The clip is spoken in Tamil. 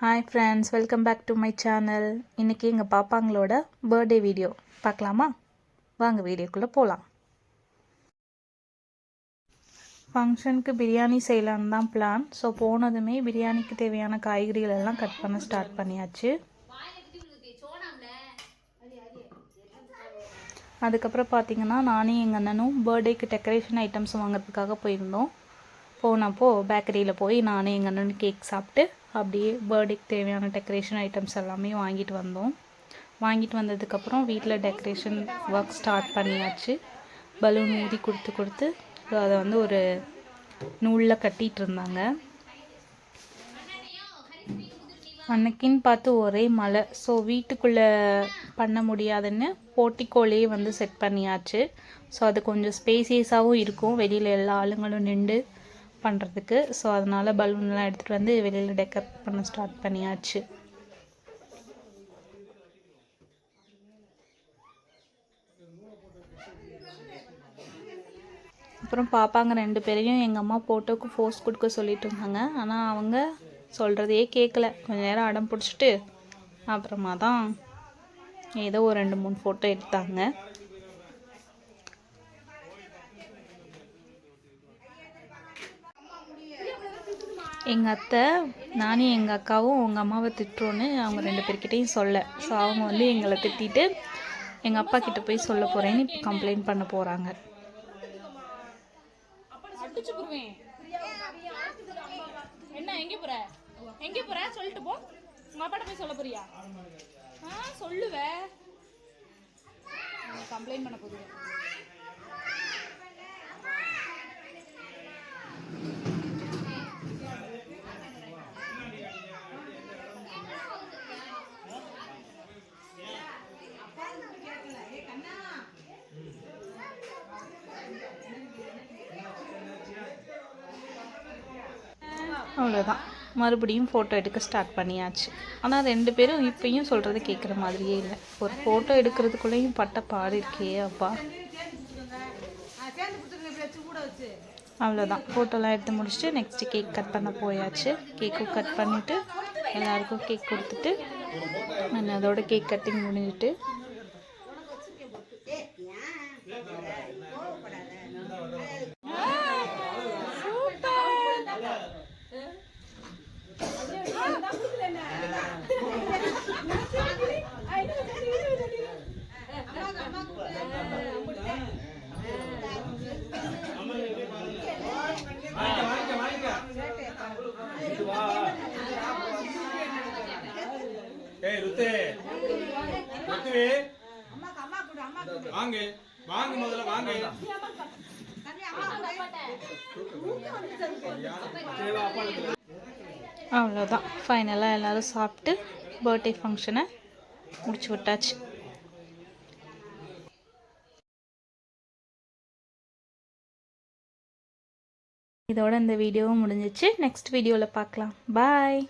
Hi friends, welcome back to my channel. இன்றைக்கி எங்கள் பாப்பாங்களோட பர்த்டே வீடியோ பார்க்கலாமா? வாங்க வீடியோக்குள்ளே போகலாம். ஃபங்க்ஷனுக்கு பிரியாணி செய்யலான்னு தான் பிளான். ஸோ போனதுமே பிரியாணிக்கு தேவையான காய்கறிகள் எல்லாம் கட் பண்ண ஸ்டார்ட் பண்ணியாச்சு. அதுக்கப்புறம் பார்த்திங்கன்னா நானே எங்கள் அண்ணனும் பர்த்டேக்கு டெக்கரேஷன் ஐட்டம்ஸ் வாங்குறதுக்காக போயிருந்தோம். போனப்போ பேக்கரியில் போய் நானே எங்கள் அண்ணனும் கேக் சாப்பிட்டு அப்படியே பர்த்டேக்கு தேவையான டெக்கரேஷன் ஐட்டம்ஸ் எல்லாமே வாங்கிட்டு வந்தோம். வாங்கிட்டு வந்ததுக்கப்புறம் வீட்டில் டெக்கரேஷன் ஒர்க் ஸ்டார்ட் பண்ணியாச்சு. பலூன் ஊதி கொடுத்து அதை வந்து ஒரு நூலில் கட்டிகிட்டு இருந்தாங்க. அன்னைக்குன்னு பார்த்து ஒரே மழை. ஸோ வீட்டுக்குள்ளே பண்ண முடியாதுன்னு போர்ட்டிக்கோலேயே வந்து செட் பண்ணியாச்சு. ஸோ அது கொஞ்சம் ஸ்பேசியஸாகவும் இருக்கும், வெளியில் எல்லா ஆளுங்களும் நின்று பண்ணுறதுக்கு. ஸோ அதனால் பலூன்லாம் எடுத்துகிட்டு வந்து வெளியில் டெக்கரேட் பண்ண ஸ்டார்ட் பண்ணியாச்சு. அப்புறம் பாப்பாங்க 2 பேரையும் எங்கள் அம்மா ஃபோட்டோவுக்கு ஃபோர்ஸ் கொடுக்க சொல்லிட்டு இருந்தாங்க. ஆனால் அவங்க சொல்கிறதையே கேட்கல. கொஞ்சம் நேரம் அடம் பிடிச்சிட்டு அப்புறமா தான் ஏதோ ஒரு 2-3 ஃபோட்டோ எடுத்தாங்க. எங்கள் அத்தை நானும் எங்கள் அக்காவும் உங்கள் அம்மாவை திட்டுறோன்னு அவங்க 2 பேர்கிட்டையும் சொல்ல. ஸோ அவங்க வந்து எங்களை திட்டிட்டு எங்கள் அப்பா கிட்ட போய் சொல்ல போகிறேன்னு இப்போ கம்ப்ளைண்ட் பண்ண போகிறாங்க. என்ன எங்கே போற சொல்லிட்டு போ. உங்கள் அப்பாட்ட போய் சொல்ல போறியா? சொல்லுவேன், கம்ப்ளைண்ட் பண்ண போகிறேன். அவ்வளோதான், மறுபடியும் ஃபோட்டோ எடுக்க ஸ்டார்ட் பண்ணியாச்சு. ஆனால் 2 பேரும் இப்பயும் சொல்கிறத கேட்குற மாதிரியே இல்லை. ஒரு ஃபோட்டோ எடுக்கிறதுக்குள்ளேயும் பட்ட பாடு இருக்கே அப்பா. அவ்வளோதான், ஃபோட்டோலாம் எடுத்து முடிச்சுட்டு நெக்ஸ்ட்டு கேக் கட் பண்ண போயாச்சு. கேக்கும் கட் பண்ணிவிட்டு எல்லாருக்கும் கேக் கொடுத்துட்டு அதோட கேக் கட்டிங் முடிஞ்சிட்டு அவ்வளோதான், ஃபைனலாக எல்லோரும் சாப்பிட்டு பர்த்டே ஃபங்க்ஷனை முடிச்சு விட்டாச்சு. இதோட இந்த வீடியோவும் முடிஞ்சிச்சு. நெக்ஸ்ட் வீடியோவில் பார்க்கலாம். பாய்.